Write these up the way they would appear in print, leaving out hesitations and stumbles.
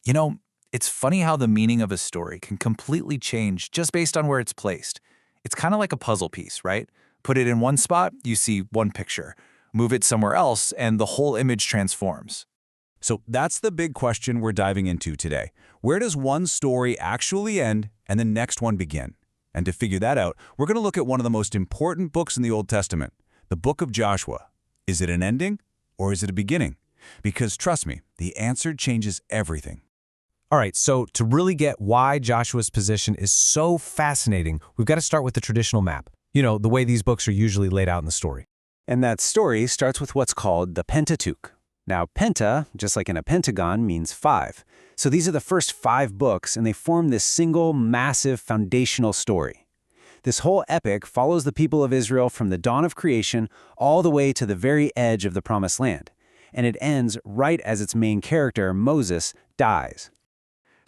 You know, it's funny how the meaning of a story can completely change just based on where it's placed. It's kind of like a puzzle piece, right? Put it in one spot, you see one picture. Move it somewhere else, and the whole image transforms. So that's the big question we're diving into today. Where does one story actually end and the next one begin? And to figure that out, we're going to look at one of the most important books in the Old Testament, the book of Joshua. Is it an ending or is it a beginning? Because trust me, the answer changes everything. All right, so to really get why Joshua's position is so fascinating, we've got to start with the traditional map. You know, the way these books are usually laid out in the story. And that story starts with what's called the Pentateuch. Now, penta, just like in a pentagon, means 5. So these are the first 5 books, and they form this single, massive, foundational story. This whole epic follows the people of Israel from the dawn of creation all the way to the very edge of the Promised Land. And it ends right as its main character, Moses, dies.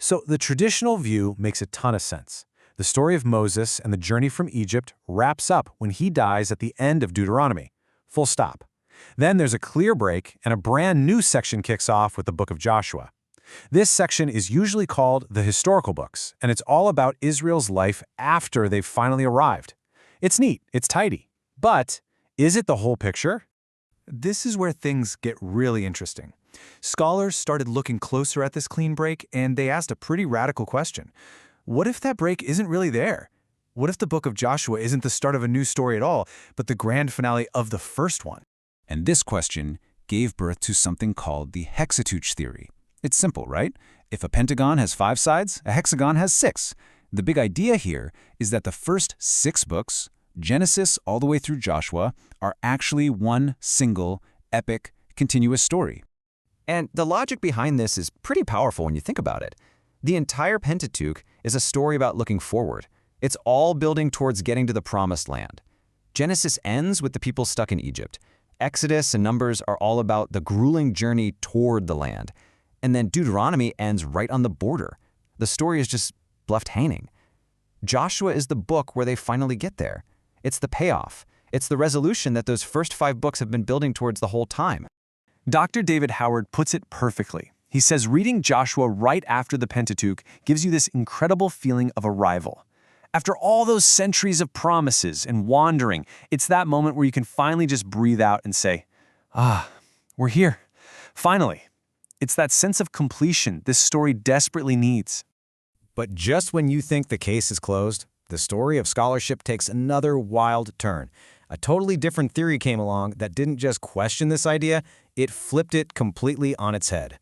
So the traditional view makes a ton of sense. The story of Moses and the journey from Egypt wraps up when he dies at the end of Deuteronomy. Full stop. Then there's a clear break, and a brand new section kicks off with the book of Joshua. This section is usually called the historical books, and it's all about Israel's life after they've finally arrived. It's neat, it's tidy. But is it the whole picture? This is where things get really interesting. Scholars started looking closer at this clean break, and they asked a pretty radical question. What if that break isn't really there? What if the book of Joshua isn't the start of a new story at all, but the grand finale of the first one? And this question gave birth to something called the hexateuch theory. It's simple, right? If a pentagon has 5 sides, a hexagon has 6. The big idea here is that the first 6 books, Genesis all the way through Joshua, are actually one single, epic, continuous story. And the logic behind this is pretty powerful when you think about it. The entire Pentateuch is a story about looking forward. It's all building towards getting to the Promised Land. Genesis ends with the people stuck in Egypt. Exodus and Numbers are all about the grueling journey toward the land. And then Deuteronomy ends right on the border. The story is just left hanging. Joshua is the book where they finally get there. It's the payoff. It's the resolution that those first 5 books have been building towards the whole time. Dr. David Howard puts it perfectly. He says reading Joshua right after the Pentateuch gives you this incredible feeling of arrival. After all those centuries of promises and wandering, it's that moment where you can finally just breathe out and say, we're here. Finally. It's that sense of completion this story desperately needs. But just when you think the case is closed, the story of scholarship takes another wild turn. A totally different theory came along that didn't just question this idea, it flipped it completely on its head.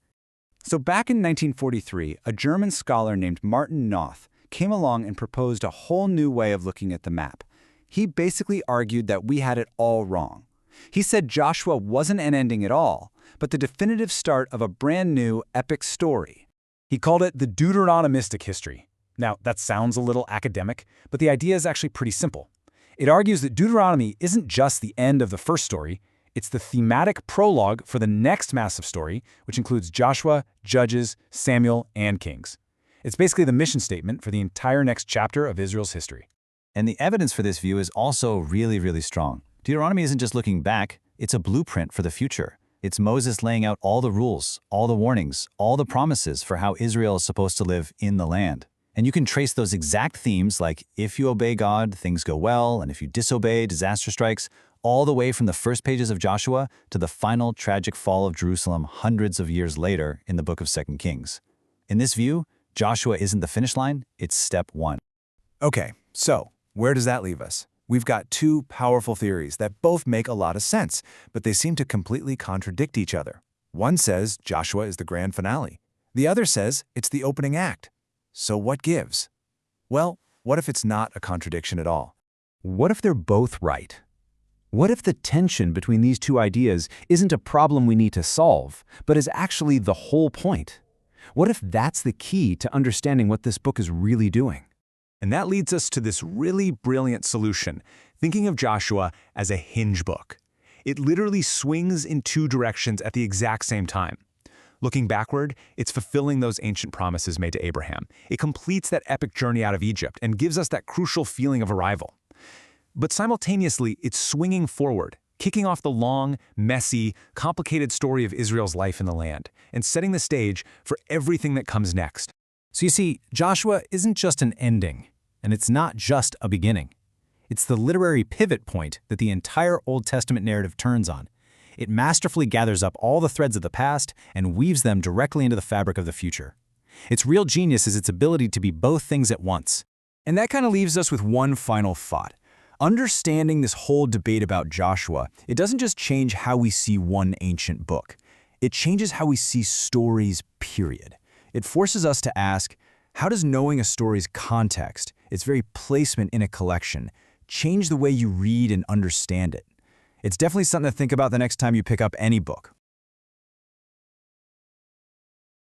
So back in 1943, a German scholar named Martin Noth came along and proposed a whole new way of looking at the map. He basically argued that we had it all wrong. He said Joshua wasn't an ending at all, but the definitive start of a brand new epic story. He called it the Deuteronomistic history. Now, that sounds a little academic, but the idea is actually pretty simple. It argues that Deuteronomy isn't just the end of the first story, it's the thematic prologue for the next massive story, which includes Joshua, Judges, Samuel, and Kings. It's basically the mission statement for the entire next chapter of Israel's history. And the evidence for this view is also really, really strong. Deuteronomy isn't just looking back, it's a blueprint for the future. It's Moses laying out all the rules, all the warnings, all the promises for how Israel is supposed to live in the land. And you can trace those exact themes like if you obey God, things go well, and if you disobey, disaster strikes, all the way from the first pages of Joshua to the final tragic fall of Jerusalem hundreds of years later in the book of 2 Kings. In this view, Joshua isn't the finish line, it's step 1. Okay, so where does that leave us? We've got 2 powerful theories that both make a lot of sense, but they seem to completely contradict each other. One says Joshua is the grand finale. The other says it's the opening act. So what gives? Well, what if it's not a contradiction at all? What if they're both right? What if the tension between these 2 ideas isn't a problem we need to solve, but is actually the whole point? What if that's the key to understanding what this book is really doing? And that leads us to this really brilliant solution, thinking of Joshua as a hinge book. It literally swings in 2 directions at the exact same time. Looking backward, it's fulfilling those ancient promises made to Abraham. It completes that epic journey out of Egypt and gives us that crucial feeling of arrival. But simultaneously, it's swinging forward. kicking off the long, messy, complicated story of Israel's life in the land, and setting the stage for everything that comes next. So you see, Joshua isn't just an ending, and it's not just a beginning. It's the literary pivot point that the entire Old Testament narrative turns on. It masterfully gathers up all the threads of the past and weaves them directly into the fabric of the future. Its real genius is its ability to be both things at once. And that kind of leaves us with one final thought. Understanding this whole debate about Joshua, it doesn't just change how we see one ancient book. It changes how we see stories, period. It forces us to ask, how does knowing a story's context, its very placement in a collection, change the way you read and understand it? It's definitely something to think about the next time you pick up any book,